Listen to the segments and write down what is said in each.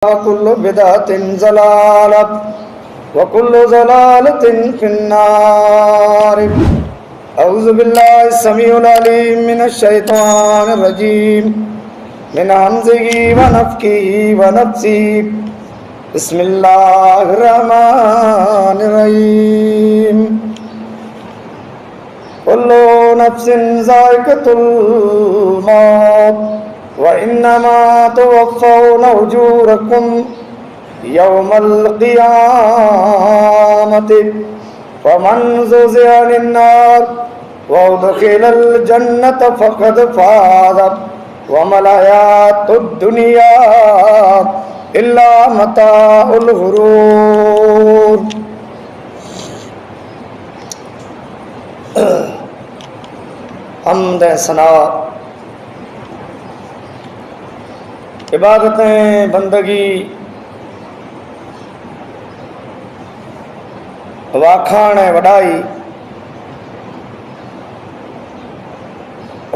वकुल्लु बिदअतिन ज़लालत वकुल्लु ज़लालतिन फिन्नार। औज़ु बिल्लाहि समीउल अलीम मिनश शैतानिर रजीम मिन हम्ज़िही व नफ़्ख़िही व नफ़्सिही। बिस्मिल्लाहिर रहमानिर रहीम। कुल्लु नफ्सिन ज़ाइक़तुल मौत व इन्नमा तुवफ़्फ़ौना उजूरकुम यौमल क़ियामति फ़मन ज़ुज़िहा अनिन्नार व उद्ख़िलल जन्नत फ़क़द फ़ाज़ वमल हयातुद दुनिया इल्ला मताउल गुरूर। हम्द सना, इबादतें, बंदगी, वाखाण वॾाई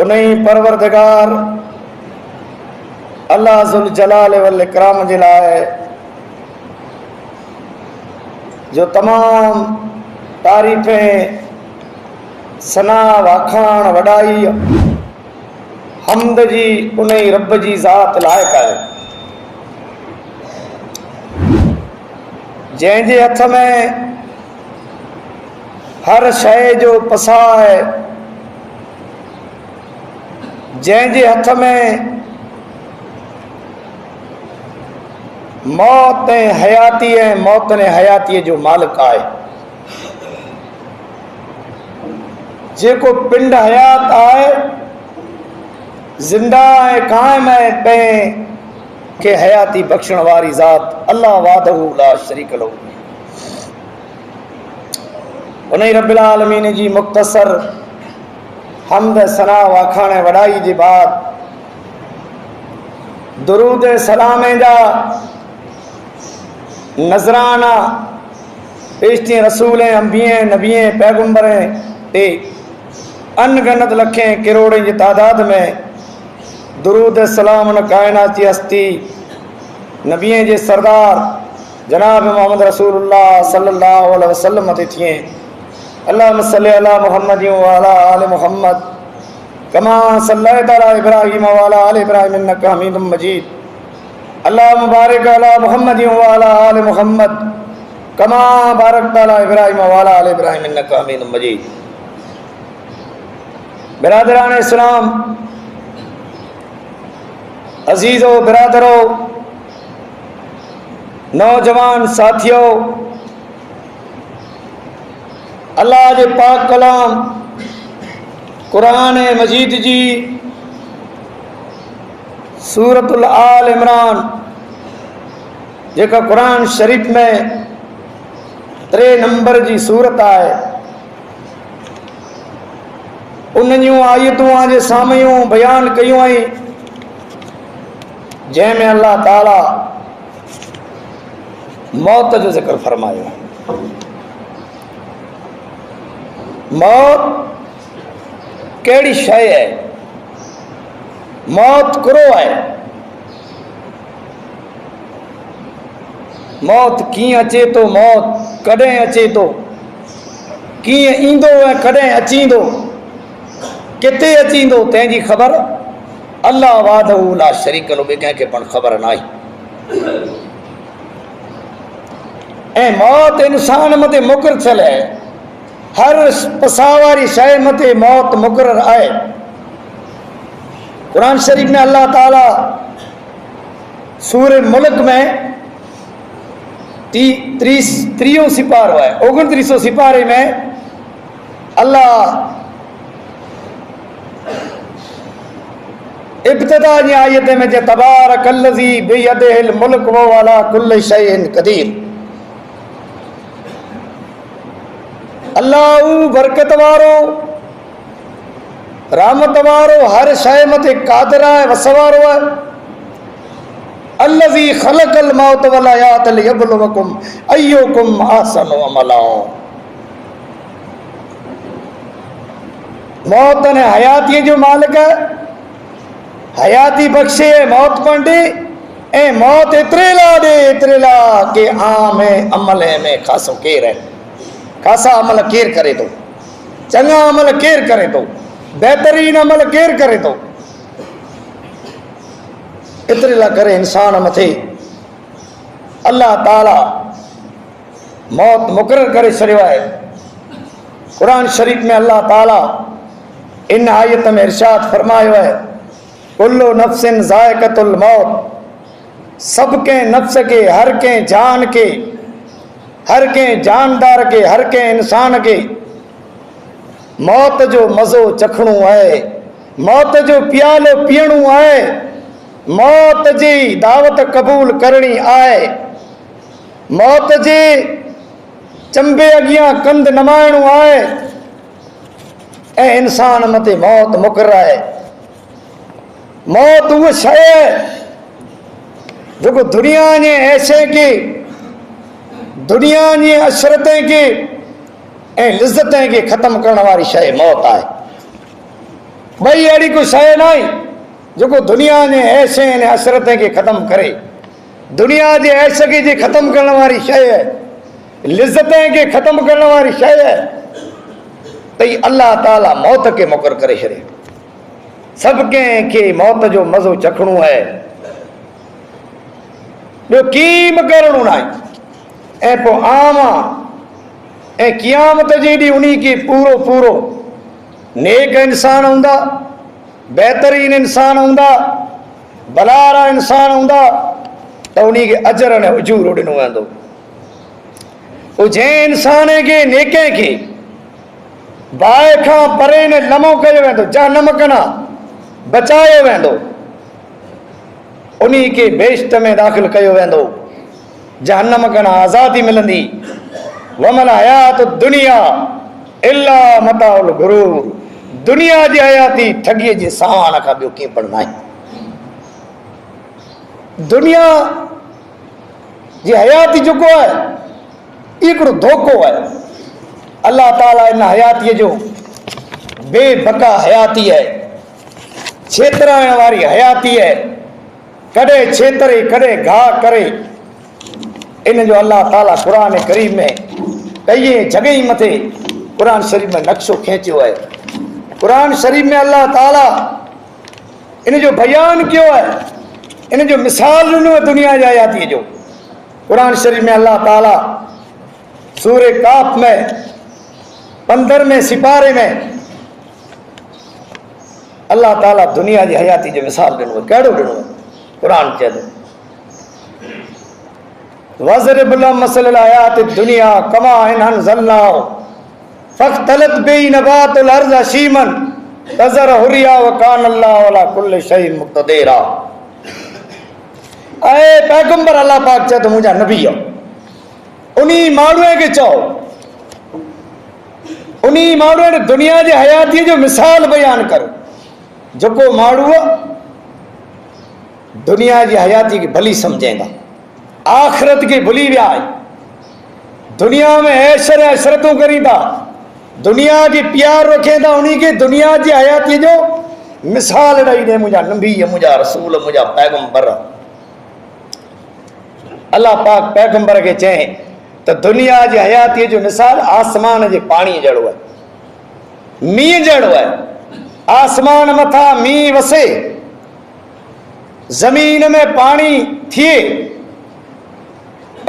उन्हीं परवरदिगार अल्लाह ज़ुल जलाल वल इकराम जे लाइ जो तमाम तारीफ़ें, सना, वाखाण वॾाई हम्द जी उन्हीं रब जी ज़ात लाइक़ आहे जंहिंजे हथ में हर शइ जो पसा आहे, जंहिंजे हथ में मौत ऐं हयाती ऐं मौत ने हयातीअ जो मालिक आहे, जेको पिंड हयात आहे, ज़िंदा ऐं क़ाइम ऐं कंहिं खे हयाती बख़्शण वारी ज़ात अल्लाह वाहदहू ला शरीक लहू। उन्हीं रब्बिल आलमीन जी मुख़्तसर हम्द, सना, वाखाण वॾाई जे बाद दुरूद सलामे जा नज़राना पेश थिए रसूल ऐं अंबिए, नबीए, पैगंबर ते अनगिनत लखें किरोड़े जी तादाद में दुरूद सलाम उन कायनात जी हस्ती नबीए जे सरदार जनाब मोहम्मद रसूलुल्लाह सल्लल्लाहु अलैहि वसल्लम ते थिए। अल्लाहुम्म सल्लि अला मुहम्मद व अला आलि मुहम्मद कमा सल्लैता अला इब्राहीम व अला आलि इब्राहीम इन्नका हमीदुम मजीद। अल्लाहुम्म बारिक अला मुहम्मद व अला आलि मुहम्मद कमा बारकता अला इब्राहीम व अला आलि इब्राहीम इन्नका हमीदुम मजीद। बिरादरान इस्लाम, अजीज़ो बिरादरो, नौजवान साथियों, अल्लाह जे पाक कलाम कुरान मजीद जी सूरतुल आल इमरान जेका कुरान शरीफ में 3 नंबर जी सूरत आहे, उन जूं आयतूं जे साम्हूं बयान कयूं आई जंहिंमें अल्लाह ताला मौत जो ज़िक्र फरमायो। मौत कहिड़ी शइ आहे? मौत कुरो आहे। मौत कीअं अचे थो, मौत कॾहिं अचे थो, कीअं ईंदो ऐं कॾहिं अचींदो, किथे अचींदो, तंहिंजी ख़बर अल्लाह वाहदहू ला शरीक लहू, ॿिए कंहिंखे पण ख़बर नाहे। ऐं मौत इंसान मथे मुक़ररु थियल आहे, हर पसा वारी शइ मथे मौत मुक़ररु आहे। कुरान शरीफ में अल्लाह ताला सूरे मुल्क में 30 सिपारो आहे, 29 सिपारे में अल्लाह इब्तिदा जी आयत में जे तबारकल्लज़ी बियदिहिल मुल्क व अला कुल्लि शैइन क़दीर। अल्लाह बरकत वारो, रहमत वारो, हर शइ मथे क़ादिर आहे, वस वारो आहे। अल्लज़ी ख़लक़ल मौत वल हयात लियब्लुवकुम अय्युकुम अहसनु अमला। मौत ने हयाती जो मालिक है, हयाती बख्शे, मौत पण ॾे ऐं मौत एतिरे ला के आम अमल में खासो केर है, खासा अमल केर करे तो, चंगा अमल केर करे तो, बेहतरीन अमल केर करे तो। एतिरे ला करे इंसान मथे अल्लाह ताला मौत मुक़रर करे छॾियो आहे। कुरान शरीफ में अल्लाह ताला इन आयत में इरशाद फरमायो है, कुल्लु नफ्सिन ज़ाइक़तुल मौत, सब के नफ्स के, हर के जान के, हर के जानदार के, हर के इंसान के मौत जो मज़ो चखणो है, मौत जो प्यालो पीअणो है, मौत जी दावत कबूल करनी आहे, मौत जी चंबे अगियां कंध नमाइणो आहे। ऐं इंसान मथे मौत मुक़रर आहे। मौत उहा शइ आहे जेको दुनिया जे ऐशे के, दुनिया जी अशरतें के ऐं लिज़्ज़तें के ख़त्म करण वारी शइ मौत आहे। ॿई अहिड़ी को शइ न आहे जेको दुनिया जे ऐशे ऐं अशरतें के ख़त्म करे। दुनिया जे ऐश खे जे ख़त्म करण वारी शइ आहे, लिज़्ज़तें के ख़त्म करण वारी शइ आहे त ही अल्लाह ताला मौत के मुक़रर करे छॾे। सभु कंहिंखे मौत जो मज़ो चखणो आहे, ॿियो कीम करणो न आहे। ऐं पोइ आम आहे ऐं क़यामत जे ॾींहुं उन खे पूरो पूरो नेक इंसान हूंदा, बहितरीन इंसान हूंदा, भलारा इंसान हूंदा त उन खे अजर ऐं उजूर ॾिनो वेंदो। पोइ जंहिं इंसान खे नेके खे बाहि खां परे ने लमो कयो वेंदो, जहन्नम खां बचायो वेंदो, उन खे बेश्त में दाख़िल कयो वेंदो, जहन्नम खां आज़ादी मिलंदी। वमल हयात दुनिया इल्ला मताउल गुरूर, दुनिया जी हयाती ठगीअ जे सामान खां ॿियो कीअं पण न आहे। दुनिया जी हयाती जेको आहे हिकिड़ो धोखो आहे। अल्लाह ताला इन हयातीअ जो बेबका हयाती आहे, छेतराइण वारी हयाती आहे, कॾहिं छेतरे कॾहिं घाह करे। इन जो अल्लाह ताला क़ुरान करीम में कई जॻहि मथे क़ुरान शरीफ में नक्शो खींचियो आहे। क़ुरान शरीफ में अल्लाह ताला इन जो बयान कयो आहे, इन जो मिसाल ॾिनो आहे दुनिया जी हयातीअ जो। क़ुरान शरीफ में अल्लाह ताला सूरे काफ में 15वें सिपारे में अल्लाह ताला दुनिया जी हयाती जो मिसाल ॾिनो आहे। कहिड़ो ॾिनो आहे? क़ुरान चए थो वज़रिब लहुम मसलल हयात दुनिया कमा इन अनज़लनाहु फख्तलत बिही नबातुल अर्ज़ हशीमन तज़र हुरिया व कान अल्लाहु अला कुल्लि शैइन मुक़्तदिरा। ऐं पैगंबर अल्लाह पाक चए थो मुंहिंजा नबी आहे, उन्ही माण्हूअ खे चओ, उन्ही माण्हूअ खे दुनिया जी हयातीअ जो मिसाल बयान करो जेको माण्हू दुनिया जी हयाती खे भली सम्झंदा, आख़िरत खे भुली विया आहे, दुनिया में ऐश ऐं अशरतूं करींदा, दुनिया खे प्यार रखेंदा, उन्ही खे दुनिया जी हयातीअ जो मिसाल ॾेई ॾे मुंहिंजा नबी, मुंहिंजा रसूल, मुंहिंजा पैगंबर। अल्लाह पाक पैगंबर खे चए त दुनिया जी हयातीअ जो मिसाल आसमान जे पाणी जहिड़ो आहे, मींहं जहिड़ो आहे। आसमान मथां मींहुं वसे, ज़मीन में पाणी थिए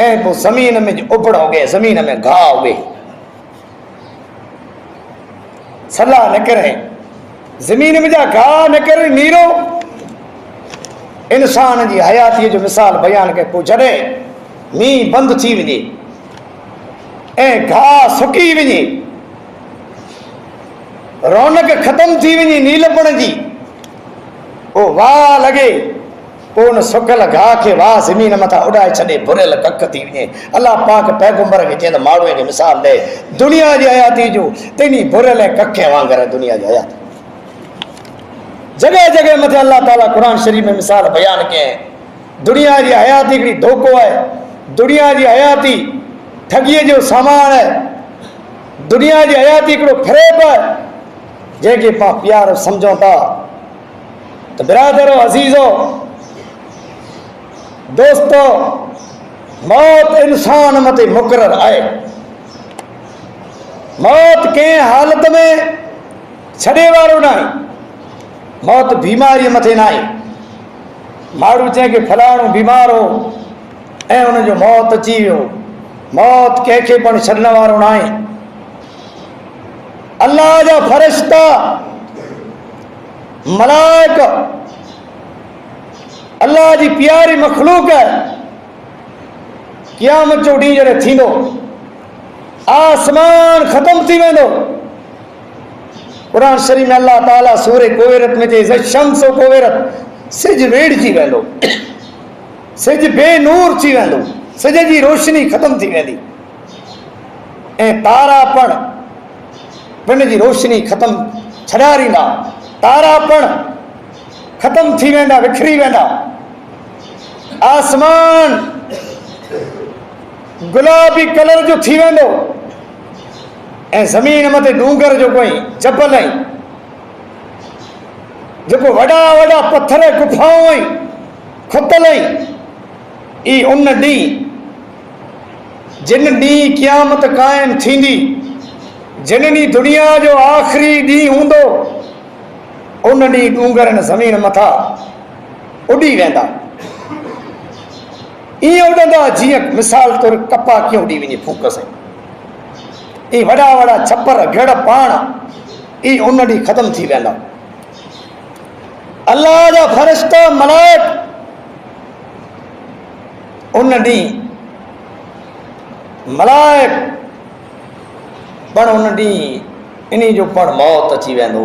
ऐं पोइ ज़मीन में उबड़ उगे, ज़मीन में घाह उगे, सलाह निकिरे, ज़मीन में जा घाह निकिरे, नीरो इंसान जी हयातीअ जो मिसाल बयान कए। पोइ जॾहिं मींहुं बंदि थी वञे ऐं घाह सुकी वञे, रौनक ख़तम थी वञे नीलपण जी, पोइ वाह लॻे, पोइ उन सुकियल घाह खे वाह ज़मीन मथां उॾाए छॾे, भुरियल कख थी वञे। अल्लाह पाक पैगंबर खे चए त माण्हूअ खे मिसाल ॾे दुनिया जी हयाती जो, तेनी भुरियल कखे वांगुरु दुनिया जी हयाती। जगह जगह मथे अल्लाह ताला कुरान शरीफ में मिसाल बयान कयईं। दुनिया जी हयाती हिकिड़ी धोखो आहे, दुनिया जी हयाती ठगीअ जो सामान आहे, दुनिया जी हयाती हिकिड़ो फ़रेब आहे जंहिंखे पाण प्यार सम्झूं था। त बिरादरो अज़ीज़ो, दोस्तों, मौत इंसान मते मुकरर आहे। मौत कंहिं हालत में छॾे वारो न आहे। मौत बीमारी मथे न आहे। माण्हू चए कि फलाणो बीमार हो ऐं उनजो मौत अची वियो। मौत कंहिंखे पण छॾण वारो न आहे। अल्लाह जा फ़रिश्ता, मलाइक, अल्लाह जी प्यारी मखलूक क़यामत जो ॾींहुं जॾहिं थींदो, आसमान ख़तम थी वेंदो। क़ुरान शरीफ़ में अल्लाह ताला सूरे कोवेरत में चए शम्स कोवेरत, सिज वेड़जी वेंदो, सिज बेनूर थी वेंदो, सिज जी रोशनी ख़तम थी वेंदी ऐं तारा पण पिण जी रोशनी ख़तम छॾारींदा। तारा पण ख़तम थी वेंदा, विखरी वेंदा। आसमान गुलाबी कलर जो थी वेंदो ऐं ज़मीन मथे डूंगर जो कोई जबल ऐं जेको वॾा वॾा पत्थर गुफाऊं ऐं खुतल ई उन ॾींहुं, जिन ॾींहुं क़यामत क़ाइम थींदी, जिन ॾींहुं दुनिया जो आख़िरी ॾींहुं हूंदो, उन ॾींहुं डूंगर ऐं ज़मीन मथां उॾी वेंदा। ईअं उॾंदा जीअं मिसाल तौरु कपा कीअं उॾी वञे फूक सां। ई वॾा वॾा छपर घेड़ पाण ई उन ॾींहुं ख़तम थी वेंदा। अल्लाह जा फ़रिश्ता मलाइक उन ॾींहुं, मलाइक पण उन ॾींहुं इन्ही जो पण मौत अची वेंदो।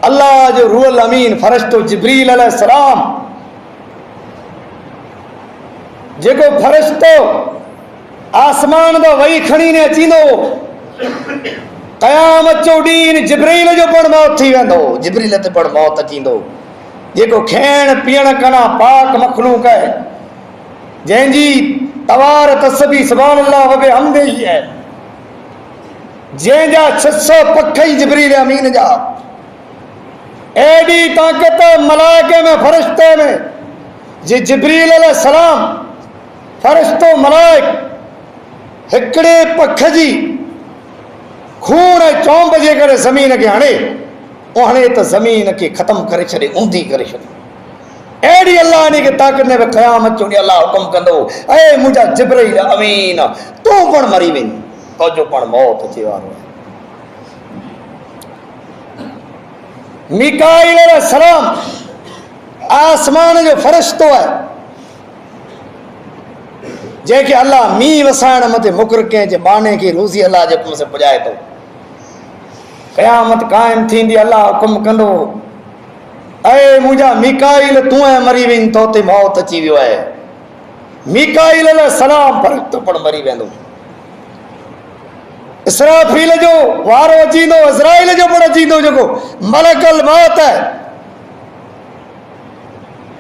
अल्लाह जो रूहुल अमीन फ़रिश्तो जिब्रील अलैहिस्सलाम, जेको फ़रिश्तो आसमान दा वही खणी ने अचींदो, क़यामत जो ॾींहुं जिब्रील जो पण मौत थी वेंदो। जिब्रील ते पण मौत अचींदो, जेको खाइण पीअण कना पाक मखलूक आहे, जंहिंजी तवार तस्बीह सुभान अल्लाह व बिहम्दिही है, जंहिंजा 600 पख ई जिब्रील अमीन जा। एॾी ताक़त मलाइके में, फ़रिश्ते में, जे जिब्रील अलैहिस्सलाम फ़रिश्तो मलाइक हिकिड़े पख जी खून ऐं चौंब जे करे ज़मीन खे हणे, हणे त ज़मीन खे ख़तम करे छॾे, ऊंधी करे छॾे। अहिड़ी अल्लाह इन खे ताक़त ने क़यामत जो ॾींहुं अल्लाह हुकुम कंदो, ऐं मुंहिंजा जिब्रील अमीन तूं पण मरी वञ, तुंहिंजो पण मौत अचे वारो आहे। मीकाईल अलैहिस्सलाम आसमान जो फ़रिश्तो आहे, जंहिंखे अल्लाह मींहुं वसाइण मथे मुक़ररु कयईं, जे बाने खे रोज़ी अल्लाह जे हुकुम सां पुॼाए थो। क़यामत क़ाइम थींदी, अल्लाह हुकुम कंदो, ऐं मुंहिंजा मीकाईल तूं ऐं मरी वञ, तो ते मौत अची वियो आहे। मीकाईल अलैहिस्सलाम फ़रिश्तो पण मरी वेंदो। इसराफील जो वारो अचींदो, इज़राइल जो पण अचींदो, जेको मलकुल मौत आहे,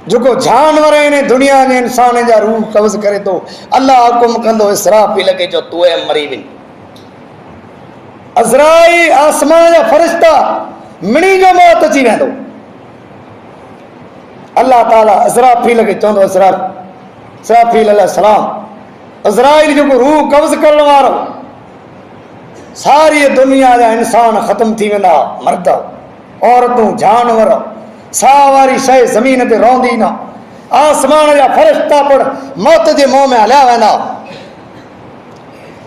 जेको जानवर आहिनि दुनिया में इंसान जा रूह कब्ज़ करे थो। अल्लाह हुकुम कंदो इसराफील खे, जो तूं ऐं मरी वञ। अज़राइल आसमान जा फ़रिश्ता मिणी जो मौत अची वेंदो। अल्लाह ताला इसराफील खे चवंदो, इसराफील अलैहिस्सलाम, इज़राइल जेको रूह कब्ज़ करण वारो, सारी दुनिया जा इंसान ख़तम थी वेंदा, मर्द औरतूं जानवर, साह वारी शइ ज़मीन ते रहंदी न। आसमान जा फ़रिश्ता पण मौत जे मुंहं में हलिया वेंदा।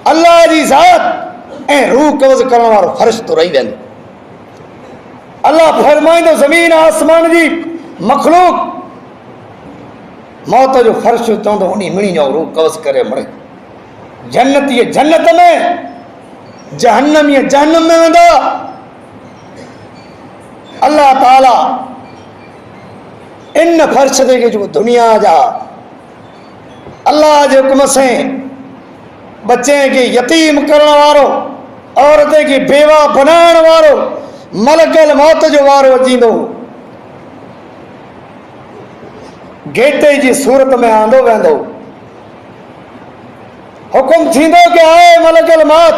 अल्लाह जी ज़ात ऐं रूह कब्ज़ करण वारो फ़रिश्तो रही वेंदो। अल्लाह फरमाईंदो, ज़मीन आसमान जी मखलूक मौत जो फ़र्श चवंदो, उन मिणी जो रूह कब्ज़ करे मरे। जन्नती जन्नत में, जहन्नमी जहन्नम में वेंदा। अल्लाह ताला इन फ़र्श ते जो दुनिया जा अल्लाह जे हुकुम से बच्चे के यतीम करण वारो, औरत के बेवा बनाइण वारो मलकुल मौत जो वारो अचींदो। गेटे जी सूरत में आंदो वेंदो। हुकुम थींदो कि आए मलकुल मौत,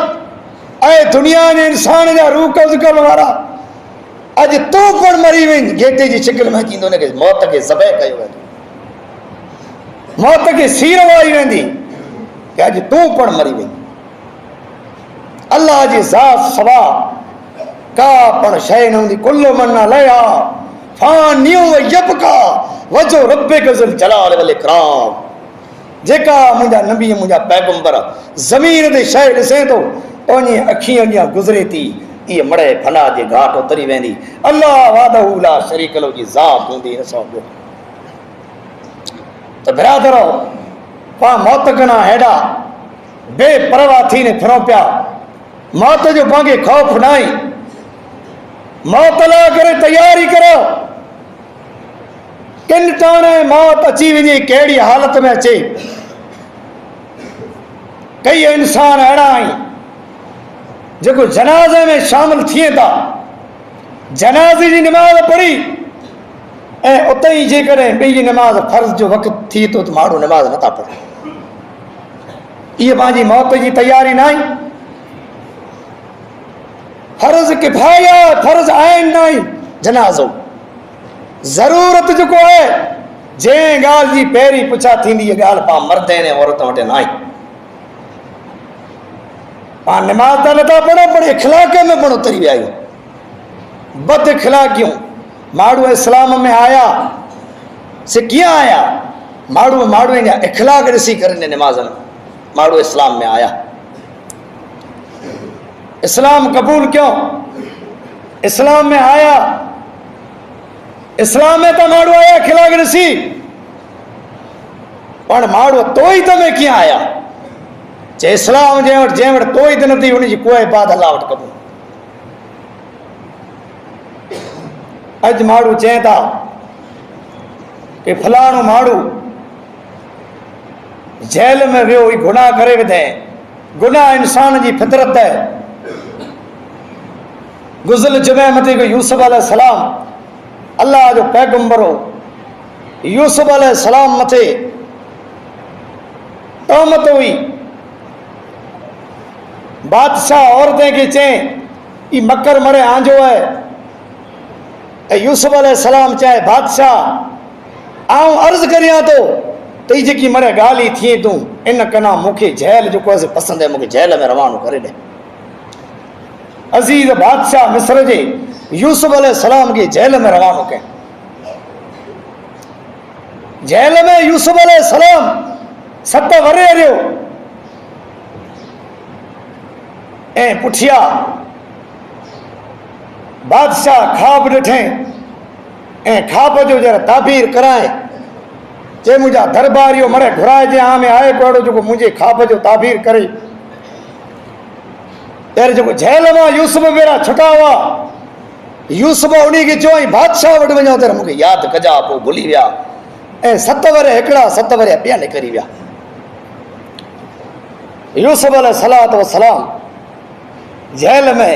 ऐं दुनिया जे इंसान जा रूह कब्ज़ करण वारा, अॼु तूं पण मरी वञ। गेटे जी शिकिल में अचींदो, हुनखे मौत खे ज़बह कयो वेंदो। मौत खे सीर वाई वेंदी कि अॼु तूं पण मरी वई। अल्लाह जी ज़ात सवा का पण शइ न हूंदी। कुल्लु मन अलैहा फानियु व यबका वजो रब्बिक ज़ुल जलाल वल इकराम। जेका मुंहिंजा नबी मुंहिंजा पैगंबर ज़मीन ते शइ ॾिसे थो उन अखी अॻियां गुज़रे थी, इहे मड़े फना जे घाट उतरी वेंदी। अल्लाह वादहू ला शरीक लहू जी ज़ात हूंदी। तो बिरादरो पाण मौत कना हेॾा बेपरवाह थी ने फिरो पिया। मौत जो पांखे ख़ौफ़ न आहे। मौत लाइ करे तयारी करो। किन टाणे मौत अची वञे, कहिड़ी हालत में अचे। कई इंसान अहिड़ा आहिनि जेको जनाज़े में शामिल थिए था, जनाज़े जी नमाज़ पढ़ी ऐं उते ई जेकॾहिं ॿी नमाज़ फर्ज़ जो वक़्तु थी थो त माण्हू नमाज़ नथा पढ़नि। इहा पंहिंजी मौत जी तयारी न आहे। फर्ज़ किफ़ाया, फर्ज़ आहिनि न आहे जनाज़ो। ज़रूरत जेको आहे, जंहिं ॻाल्हि जी पहिरीं पुछा थींदी, इहा ॻाल्हि पाण मर्द ऐं औरत वटि न आहे। पाण नमाज़ त नथा पढ़ो, पर इख़लाक़ में पण उतरी विया आहियूं। बद इख़लाक़ियूं माण्हू इस्लाम में आया से कीअं आया? माण्हू जा इख़लाक़ ॾिसी करे नमाज़नि माण्हू इस्लाम में आया। इस्लाम क़बूल क्यों? इस्लाम में आया, इस्लाम में तो माण्हू आया इख़लाक़ ॾिसी, पर माण्हू तोहीद में कीअं आया? जे इस्लाम जंहिं वटि तोहीद न थी, उनजी कोई बात अल्लाह वटि क़बूल। अॼु माण्हू चए था कि फलाणो माण्हू जेल में वियो, ही गुनाह करे विधे। गुनाह इंसान जी फितरत है। गुज़िल जुमे मथे को यूसुफ अलैहिस्सलाम अल्लाह जो पैगंबर हो, यूसुफ अलैहिस्सलाम मथे तहमत हुई। बादशाह औरतें के चएं ई मकर मरे आंजो है। यूसुफ अलैहिस्सलाम चाहे बादशाह आऊं अर्ज़ करियां तो त जेकी मरे ॻाल्हि थिए तूं इन कना मूंखे जेल जेको आहे पसंदि है, मूंखे जेल में रवानो करे ॾे। अज़ीज़ बादशाह मिस्र जे यूसुफ अलैहिस्सलाम के जेल में रवानो करें। जेल में यूसुफ अलैहिस्सलाम 7 वरे रहियो ऐं पुठिया बादशाह ख़्वाब ॾिठे ऐं ख़्वाब जो जरा ताबीर कराए जे मुंहिंजा दरबारियो मरे घुराए जे आ में आए कोड़ो जेको मुंहिंजे ख़्वाब जो ताबीर करे। यार जेको जेल मां यूसुफ बेरा छुटा हुआ, यूसुफ उन खे चयो बादशाह वटि वञो त मूंखे यादि कजा, पोइ भुली विया ऐं 7 वरे हिकिड़ा 7 वरे ॿिया निकिरी विया। यूसुफ अलैहिस्सलातु वस्सलाम जेल में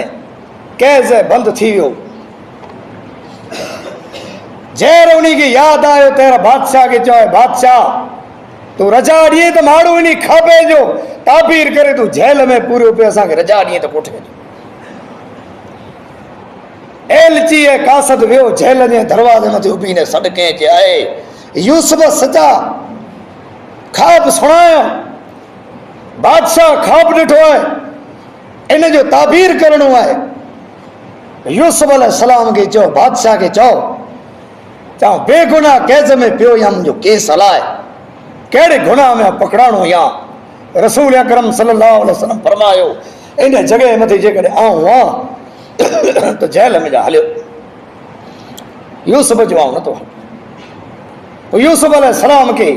कैद बंद थी वियो। जैर उन खे यादि आयो तेरा बादशाह के चयो बादशाह तू रजा ॾिए त माण्हू इन खाबे जो ताबीर करे तू जेल में पूरो पियो, असांखे रजा ॾिए त कोठे जो। एलची ऐं कासद वियो जेल जे दरवाज़े मथे उभी ने सॾके चे आए यूसुफ सचा ख़्वाब सुणायो। बादशाह ख़्वाब ॾिठो आहे, इन जो ताबीर करणो आहे। यूसुफ अलैहिस्सलाम के चयो बादशाह के चओ चओ बेगुनाह कैद में पियो या मुंहिंजो केस हलाए, कहिड़े गुनाह में पकड़ाणो या? रसूल अकरम सल्लल्लाहु अलैहि वसल्लम फरमायो इन जगह मथे जेकॾहिं आऊं हां तो जेल में जा हलियो। यूसुफ जो आऊं नथो हल। यूसुफ अलैहिस्सलाम के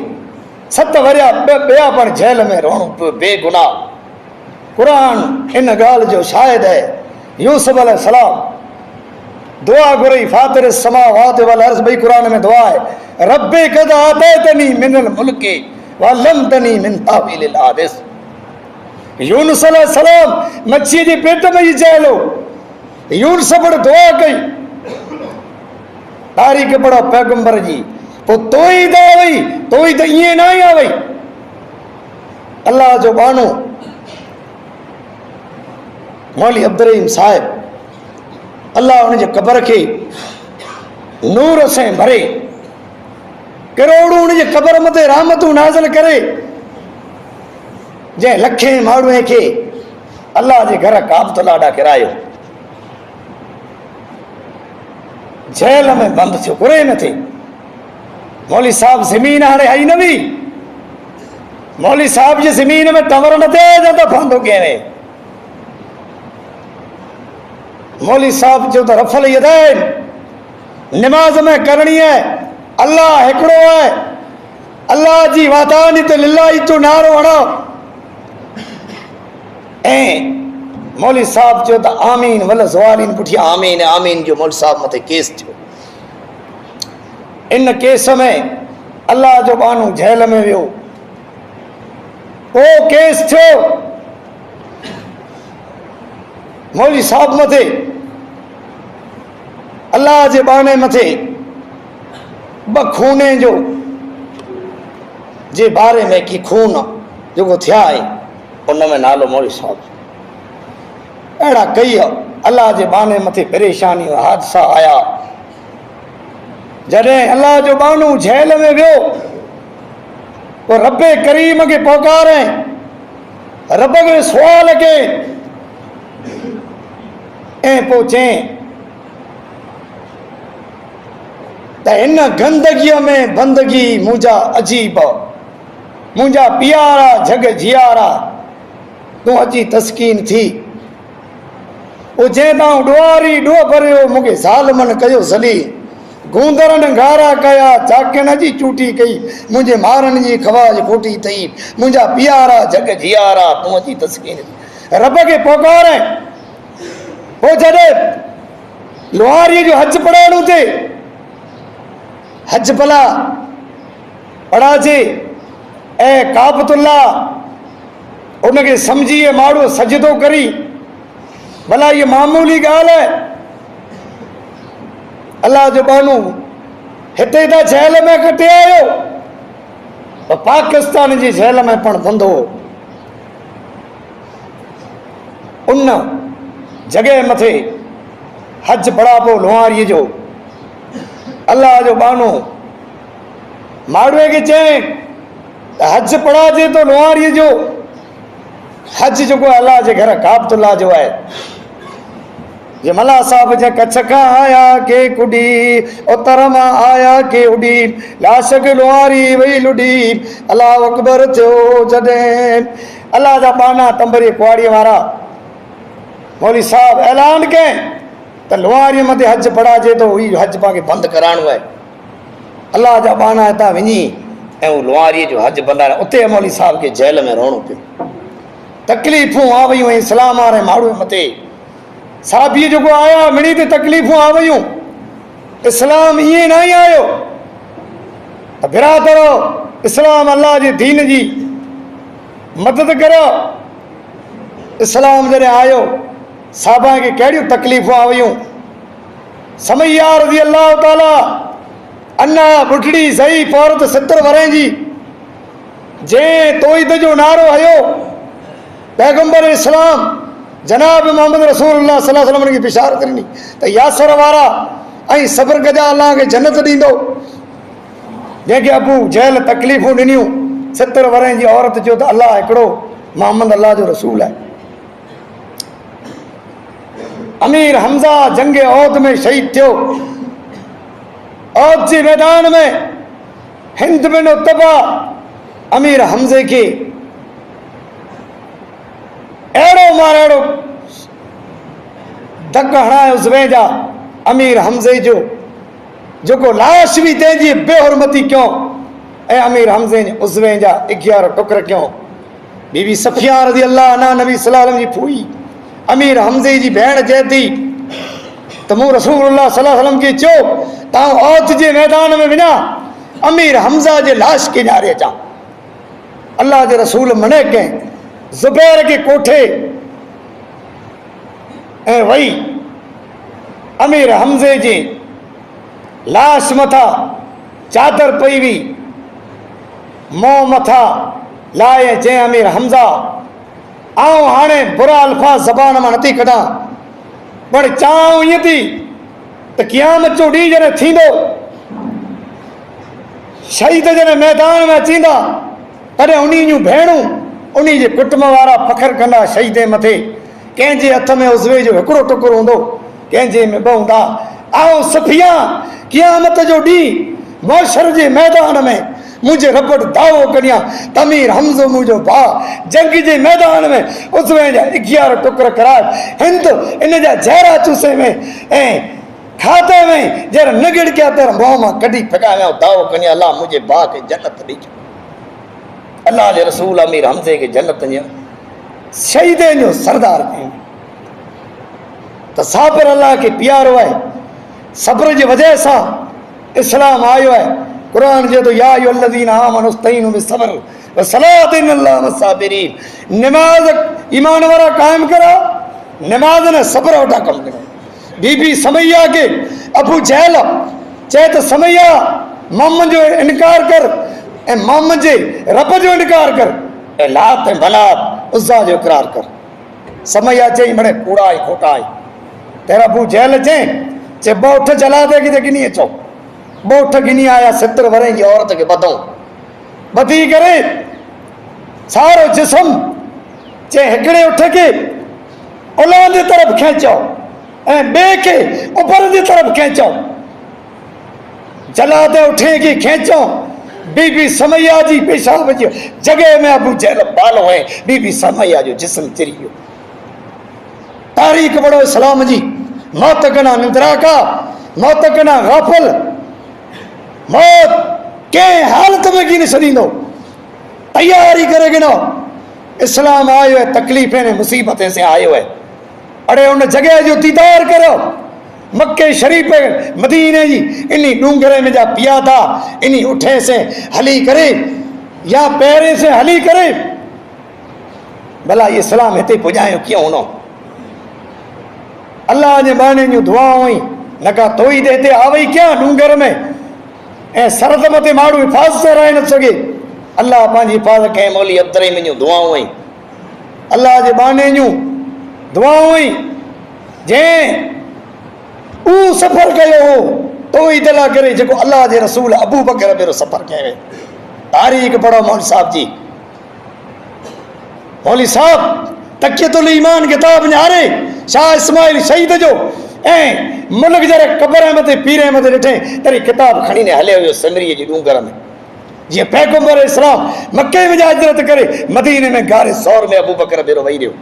7 वरिया ॿिया पण जेल में रहणो पियो बेगुनाह। कुरान इन ॻाल्हि जो शाहिद है। यूसुफ अलैहिस्सलाम दुआ घुरई फातिर समावात वल अर्ज़, ॿई कुरान में दुआ है रब्बे कद आतैतनी मिनल मुल्की व अल्लमतनी मिन तावीलिल अहादीस। यूनुस अलैहिस्सलाम मच्छी जे पेट में ई जेल हो। यूनुस पर दुआ कई, तारीख़ पढ़ो पैगंबर जी, पोइ तोहीद वई। तोहीद ईअं न आई वई। अल्लाह जो बानो मौली अब्दुल रहीम साहिब अल्लाह उनजे क़बर के नूर से भरे करोड़ों उनजे क़बर मथे रहमतूं नाज़िल करे, जंहिं लखे माण्हूअ खे अल्लाह जे घर काबतुल्लाह ॾांहुं किरायो, जेल में बंदि थियो, घुरे न थिए। मौली साहब ज़मीन हाणे आई न हुई, मौली साहब जी ज़मीन में टवर न थिए त फांदो कंहिं। मौली साहब जो तो रफल यदैन नमाज में करनी है, अल्लाह हिकिड़ो है, अल्लाह जी वादानियत लिल्लाही जो नारो हणो। ऐं मौली साहब जो तो आमीन वल ज़वालिन पुठियां आमीन आमीन जो मौली साहब मथे केस थियो। इन केस में अल्लाह जो बानू जेल में वियो, वो केस थियो मौली साहब मथे, अल्लाह जे बाने मथे ब खूने जो जे बारे में कि खून जो थिया है उनमें नालो मौली साहब अड़ा कई अल्लाह जे बाने मथे परेशानी हादसा आया। जॾहिं अल्लाह जो बानू जेल में वियो, वो रब्बे करीम के पुकारे, रब के सवाल के ऐं पोइ चई त इन गंदगी में बंदगी मुंहिंजा अजीब, मुंहिंजा प्यारा जग जियारा तूं अची तस्कीन थी। वो जंहिं तां ॾुआरी ॾुअ भरियो मूंखे ज़ालिमन कयो ज़ली, गूंदरनि गारा कया चाकण जी चूटी कई, मुंहिंजे मारनि जी खवाज खोटी अथई, मुंहिंजा प्यारा जग जियारा तूं अची तस्कीन थी। रब खे पुकारे। पोइ जॾहिं लुहारीअ जो हज पढ़ाइणो थिए, हज भला पढ़ाजे ऐं काबतुल्लाह उनखे सम्झी माण्हू सजदो करी, भला ये मामूली ॻाल्हि है? अल्लाह जो बानू हिते त जेल में कटे आयो, तो पाकिस्तान जी जेल में पण बंदो उन जगह मथे हज पढ़ाबो लुहारीअ जो। अल्लाह जो बानू माण्हूअ खे चए हज पढ़ाजे तो लुहारीअ जो हज जो अल्लाह जे घर काबतुल्लाह जो है। जे मला साहब जे कच्छ का आया के कुड़ी, उतर मां आया के उड़ी, लाश के लुहारी वही लुड़ी, अल्लाह अकबर थियो। जॾहिं अल्लाह जा बाना तंबरी कुआड़ी वारा मौली साहब ऐलान करें तो लुहारी मथे हज पढ़ाजे तो ही हज पाके बंद कराणो है। अल्लाह जा बाना हितां वञी ऐं वो लुहारी जो हज बंदाइण, उते मौली साहब के जेल में रहणो पियो। तकलीफ़ूं आ वयूं इस्लाम वारे माण्हू मथे, साहबी जो आया मिड़ी ते तकलीफ़ूं आ वयूं। इस्लाम इएं न ई आयो त बिरादरो इस्लाम अल्लाह जे दीन जी मदद करो। इस्लाम जॾहिं आयो साहबा खे कहिड़ियूं तकलीफ़ूं आ वयूं। समैया रज़ी अल्लाह ताला अन्ना बुढ़ड़ी सही औरत 70 वरे जी जंहिं तौहीद जो नारो हयो, पैगंबर इस्लाम जनाब मोहम्मद रसूलुल्लाह सल्लल्लाहु अलैहि वसल्लम की बिशारत ॾिनी त यासर वारा ऐं सब्र कजा अल्लाह खे जन्नत ॾींदो। जंहिंखे अबू जहल तकलीफ़ूं ॾिनियूं, 70 वरे जी औरत जो त अल्लाह हिकिड़ो, मोहम्मद अल्लाह जो रसूल है। अमीर हमज़ा जंग औद में शहीद थियो। औद जे मैदान में हिंद बिन उतबा अमीर हमज़े के अहिड़ो मार अहिड़ो धक हणायो उज़वे अमीर हमज़े जो जेको लाश भी तंहिंजी बेहुरमती क्यों, ऐं अमीर हमज़े जे उज़वे जा 11 टुकर क्यों। बीबी सफ़िया रज़ी अल्लाह अन्हा नबी सल्लल्लाहु अलैहि वसल्लम जी फूई अमीर हमज़े जी भेण चए थी त मूं रसूलुल्लाह सल्लल्लाहु अलैहि वसल्लम खे चयो तां औद जे मैदान में वञा अमीर हमज़ा जे लाश के न्यारे अचां। अल्लाह जे रसूल मने कयईं, ज़ुबैर के कोठे ऐं वही अमीर हमज़े जी लाश मथा चादर पई हुई, मों मथा लाए चई अमीर हमज़ा आऊं हाणे बुरा अल्फाज़ ज़बान मां नथी कढां, पर चाहूं ईअं थी त क़यामत जो ॾींहुं जॾहिं थींदो शहीद जॾहिं मैदान में अचींदा तॾहिं उन्हीं जूं भेणूं उन्हीं जे कुटुंब वारा फ़ख्रु कंदा शहीद जे मथे। कंहिंजे हथ में उज़वे जो हिकिड़ो टुकुर हूंदो, कंहिंजे में ॿ हूंदा। आऊं सफ़िया क़यामत जो ॾींहुं मौशर जे मैदान में मुंहिंजे रब वटि दावो करियां, तमीर हमज़ो मुंहिंजो भाउ जंग जे मैदान में उज़वे जा 11 टुकर कराए हिंद इन जा जहरा चूसे में ऐं खाते में जर निगड़ किया तर मुंह मां कढी फेकाया दावो करियां, अल्लाह मुंहिंजे भाउ खे जन्नत ॾिजो। अल्लाह जे रसूल अमीर हमज़े खे जन्नत ॾियो, शहीदनि जो सरदार कयूं त साबिर अल्लाह खे प्यारो आहे। सब्र जी वजह से इस्लाम आयो है। कुरान जे तो या अय्युहल्लज़ीना आमनु इस्तईनु बिस्सब्र वसलात इन्नल्लाह मस्साबिरीन। नमाज ईमान वारा कायम करा, नमाज ने सब्र वटा कम करो। बीबी समैया के अबू जहल चए तो समैया मोहम्मद जो इनकार कर ए मोहम्मद जे रब जो इनकार कर ए लात ए बनात उज़्ज़ा जो इकरार कर। समैया चई बड़े कूड़ा है खोटा है। तेरा अबू जहल चे बोठ जला दे कि गिनी अचो। बोठ गिनी आया 70 वरे की औरत के बधो बधी करे सारो जिस्म चे हिकड़े उठ के औलाद की तरफ खेचो ए बे के ऊपर की तरफ खेचो। जला दे उठे की खेचो। बीबी समैया जी पेशाब जी जगह में अबू जहल बालो है। बीबी समैया जो जिस्म चिरी गयो। तारीख बड़ो इस्लाम जी मौत कना निद्रा का मौत कना गाफिल मौत के हालत में की छो तैयारी करे गिनो। इस्लाम आयो है तकलीफें ने मुसीबतें से आयो है। अरे उन जगह जो दीदार करो मक्के शरीफ मदीने जी इन्हीं डूंगरे में जा पिया था इन्हीं उठे से हली करे या पैरे से हली करे। भला इस्लाम इतने पुजायो क्यों होनो। अल्लाह ने बाने जो दुआ हुई नका तो ही देते आवई क्या डूंगर में ए सरद मते मारू हिफाजत से रह न सके। अल्लाह पांजी हिफाजत के मौली अब्दुल में जो दुआ हुई अल्लाह जे बाने जो दुआ हुई जे ऊ सफर कयो हो तो ही दिला करे जो अल्लाह जे रसूल अबू बकर बेरो सफर कयो। तारीख पढ़ो मौली साहब जी। मौली साहब तकियतुल ईमान किताब न्यारे शाह इस्माइल शहीद जो ए मुल्क जरे कब्र मते पीरे मते ॾिठे तरी किताब खणी ने हले हुयो सिमरी जी डूंगर में। जीअं पैगंबर इस्लाम मक्के में जा हिजरत करे मदीने में गारे सौर में अबू बकर बेरो वही रहियो।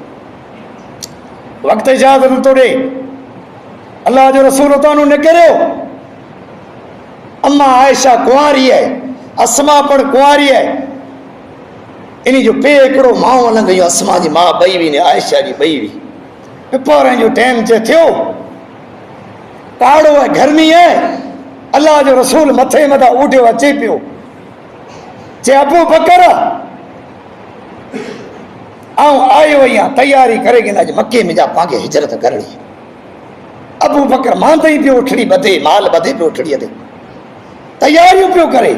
वक्त इजाज़त न तोड़े अल्लाह जो रसूल तानू ने करियो। अम्मा आयशा कुंवारी है अस्मा पण कुंवारी है। इन्हीं जो पे हिकिड़ो माओ अलॻि हुयो अस्मा जी मां ॿई हुई ने आयशा जी ॿई हुई। पिपोरे जो टाइम जे थियो काड़ो है गर्मी है अल्लाह जो रसूल मथे मथा उठियो अचे पियो चे अबू बकर आऊं आयो आहियां तैयारी करे कि अॼु मके में जा पांखे हिजरत करणी। अबू बकर मां तई पियो उठड़ी बधे माल बधे पियो उठड़ीअ ते तैयारियूं पियो करे।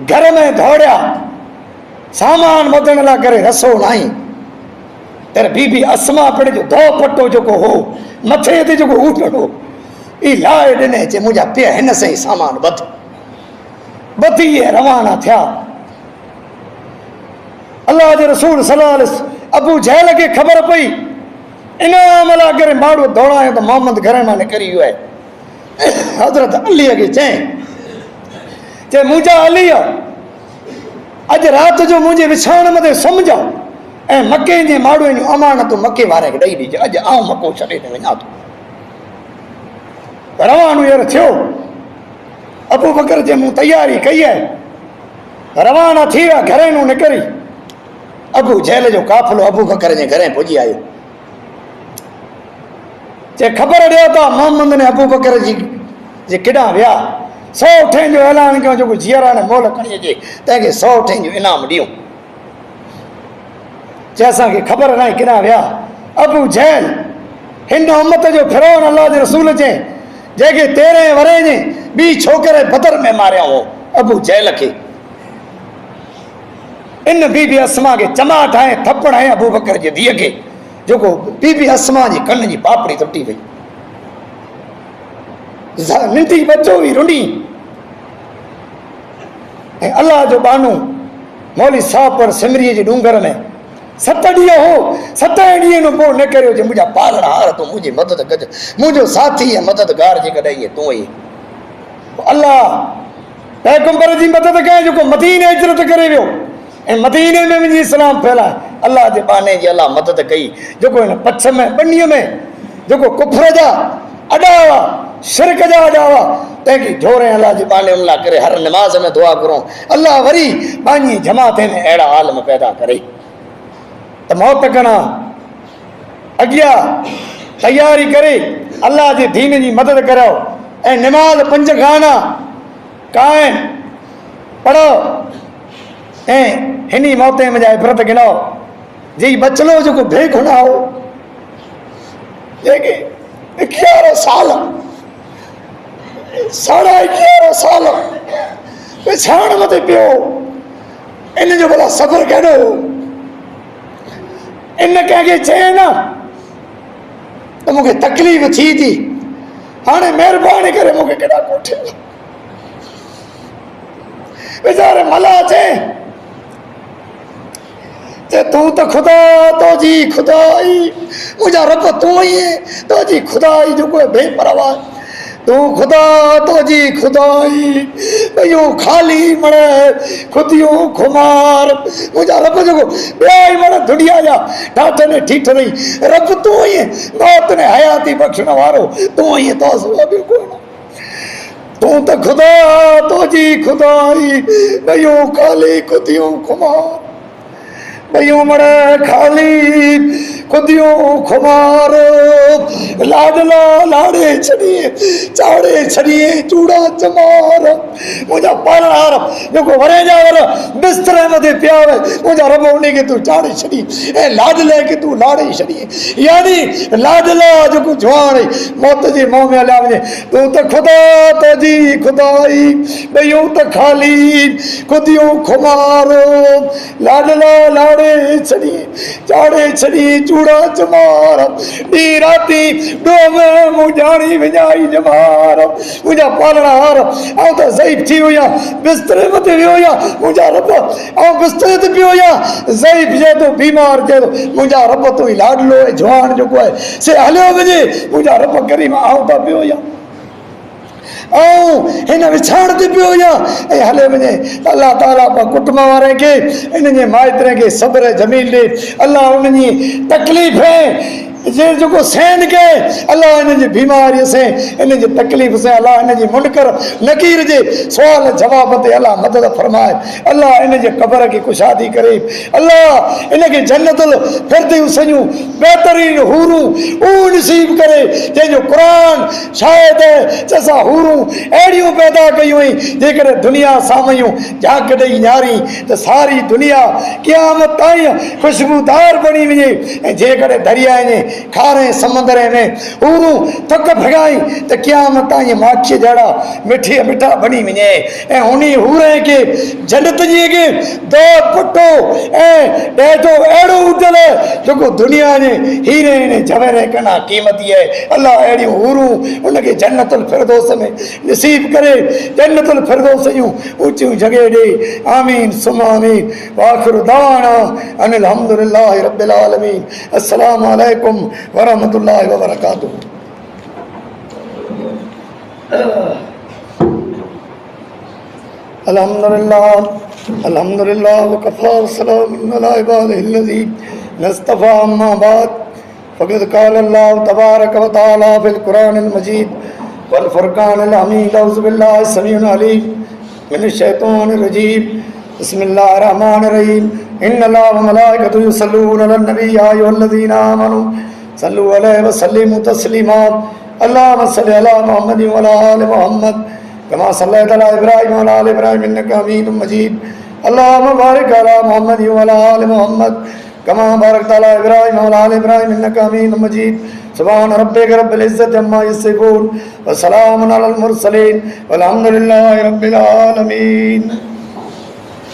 घर में दौड़िया सामान मधण लाइ करे रसो नाई तर बीबी अस्मा पिण जो दो पट्टो जेको हो मथे ते जेको उठड़ो ई लाए ॾिने चे मुंहिंजा पे हिन से सामान बध बधी रवाना थिया। अल्लाह जे रसूल सल्लल्लाहु अलैहि वसल्लम अबू जहल के खबर पई इनाम ला करे माण्हू दौड़ायो तो मोहम्मद घर में निकरी वियो आहे। हज़रत अली के चे मुंहिंजा अली अज रात जो मुझे विछाण मते समझो ए मके जे माण्हू जूं अमानतूं मके वारे खे ॾेई ॾिजे। अॼु आऊं मको छॾे न वञा थो। रवानो यार थियो अबू बकर जे मूं तैयारी कई है रवाना थी विया घरे नूं निकिरी। अबू जहल जो काफ़िलो अबू बकर जे घरे पुॼी आयो। चे ख़बर ॾियो त मोहम्मद ने अबू बकर जी जे केॾां विया 100 ऊँटनि जो ऐलान कयो जेको जीअरा ने मोल खणी अचे तंहिंखे 100 ऊँटनि जो इनाम ॾियूं। जे असांखे ख़बर न आहे केॾां विया। अबू जहल हिन उम्मत जो फिरौन अल्लाह जे रसूल चई जंहिंखे 13 वरे जे ॿी छोकिरे बदर में मारिया हो अबू जहल खे। इन बीबी अस्मा के चमा ठाहे थप्पड़ हंय अबू बकर जे धीअ खे जेको बीबी अस्मा जी कन जी पापड़ी टुटी वई। नंढी बच्चो हुई रुंडी अल्लाह जो बानू मौली साहब पर सिमरी जे डूंगर में 7 ॾींहं हो, 7 ॾींहं पोइ न करियो जे मुंहिंजा पालणहार तूं मुंहिंजी मदद कज, मुंहिंजो साथी ऐं मददगार जेकॾहिं तूं ई अल्लाह पैगंबर जी मदद कयो जेको मदीने हिजरत करे वियो ऐं मदीने में मुंहिंजी इस्लाम फैलाए। अल्लाह जे बाने जी अल्लाह मदद कई जेको हिन पछ में ॿनीअ में जेको कुफर जा अॾा हुआ, शिरक जा अॾा हुआ, तंहिंखे जोरे अल्लाह जे बाने उन लाइ करे हर नमाज़ में दुआ करूं अल्लाह वरी पंहिंजी जमाते में अहिड़ा आलम पैदा करे त मौत कना अॻियां तयारी करे अल्लाह जे दीन जी मदद करो ऐं नमाज़ 5 गाना कायम पढ़ो ऐं हिनी मौते में जा इबरत गिनो जी बचलो जेको बेगुनाह हो जेके 11 साल 11.5 साल विछाण मथे पियो इन जो भला सफ़र केॾो हो। इन कंहिंखे चए न त मूंखे तकलीफ़ थी थी, हाणे महिरबानी करे मूंखे केॾा कोठे वीचारे मला चए तूं त खुदा तो जी खुदाई मुंहिंजा रब तूं ई तो जी खुदाई जेको बेपरवाह तू खुदा तो जी खुदाई भई खाली मण खुदियूं खुमार मुंहिंजा रब जेको ॿिया मण दुनिया जा ठाठ ने ठीठ रही रब तूं ई मौत ने हयाती बख़्शण वारो तूं ई तो सिवा ॿियो कोन तू त खुदा तो जी खुदाई भई खाली खुदियूं खुमार भई मण खाली खुदियूं खुमार लाडला लाड़े छॾिए चाड़े छॾिए चूड़ा चमार मुंहिंजा पालणहार जेको वरे जा वर बिस्तरे मथे पिया हुए मुंहिंजा रब उनखे तूं चाड़े छॾी ऐं लाडले खे तूं लाड़े छॾी यानी लाडला जेको जवान मौत जे मुंहं में हलिया वञे तूं त खुदा तुंहिंजी खुदाई भई त खाली खुदियूं खुमार लाडला लाड़े छॾी चाड़े छॾी चूड़ा चमार ॾी राती ॾोह में मूं ॼाणी विञाई जमार मुंहिंजा पालणहार ऐं त ज़ईफ़ थी हुया बिस्तरे मथे वियो हुया मुंहिंजा रब ऐं बिस्तरे ते पियो हुया ज़ईफ़ चए थो बीमार चए थो मुंहिंजा रब तूं ई लाडलो ऐं जवान जेको आहे से हलियो वञे मुंहिंजा रब करीम आऊं त पियो हुया ऐं हिन विछाण ते पियो हुया ऐं हले वञे त अल्लाह ताला कुटुंब वारे खे इन्हनि जे माइटनि खे सब्र जमील ॾे अल्लाह उन्हनि जी तकलीफ़ जेको सहन के अल्लाह इन जी बीमारी से इन जी तकलीफ़ से अल्लाह इन जी मुनकर नकीर जे सवाल जवाब ते अल्लाह मदद फरमाए अल्लाह इन जे कब्र की कुशादी करे अल्लाह इन के जन्नतुल फिरदौस सयूं बेहतरीन हूरूं ऊ नसीब करे जंहिंजो क़ुरान शायद चसा हूरूं अहिड़ियूं पैदा कयूं हुई जेकॾहिं दुनिया साम्हूं झांक ॾेई न्यारी त सारी दुनिया क़यामत ताईं खुशबूदार बणी वञे ऐं जेकॾहिं दरिया जे खारे समुंदर में हूरूं थक भगाई त क़यामत ताईं माखी जहिड़ा मिठी मिठा बणी वञे ऐं उन हूरे के जन्नत जी के दो पुटो ऐं ॾेढो अहिड़ो उजल जेको दुनिया जे हीरे ने जवेरे कना क़ीमती आहे अल्लाह अहिड़ियूं हूरूं उनखे जन्नतुल फिरदौस में नसीब करे जन्नतुल फिरदौस जूं ऊचियूं जॻह ॾे आमीन सुमा आमीन वाखिर दावाना अनिल हम्दुलिल्लाहि रब्बिल आलमीन अस्सलामु अलैकुम वरहमतुल्लाहि वबरकातुहू। अल्हम्दुलिल्लाह अल्हम्दुलिल्लाह वकफ़ा वस्सलामुन अला इबादिहिल्लज़ीन नस्तफ़ा अम्मा बाद फ़क़द क़ाल अल्लाहु तबारक व तआला फ़िल क़ुरानिल मजीद वल फ़ुरक़ानिल हमीद औज़ु बिल्लाहि समीउल अलीम मिनश शैतानिर रजीम बिस्मिल्लाहिर रहमानिर रहीम इन्नल्लाह व मलाइकतहु युसल्लूना अलन नबी या अय्युहल्लज़ीना आमनू सल्लु अलैहि व सल्लिमू तस्लीमा अल्लाहुम्मा सल्लि अला मुहम्मदिन व अला आलि मुहम्मद कमा सल्लैता अला इब्राहीम व अला आलि इब्राहीम इन्नका हमीदुम मजीद अल्लाहुम्मा बारिक अला मुहम्मदिन व अला आलि मुहम्मद कमा बारकता अला इब्राहीम व अला आलि इब्राहीम इन्नका हमीदुम मजीद सुब्हान रब्बिका रब्बिल इज्जति अम्मा यसिफून व सलामुन अलल मुरसलीन वल्हम्दुलिल्लाहि रब्बिल आलमीन।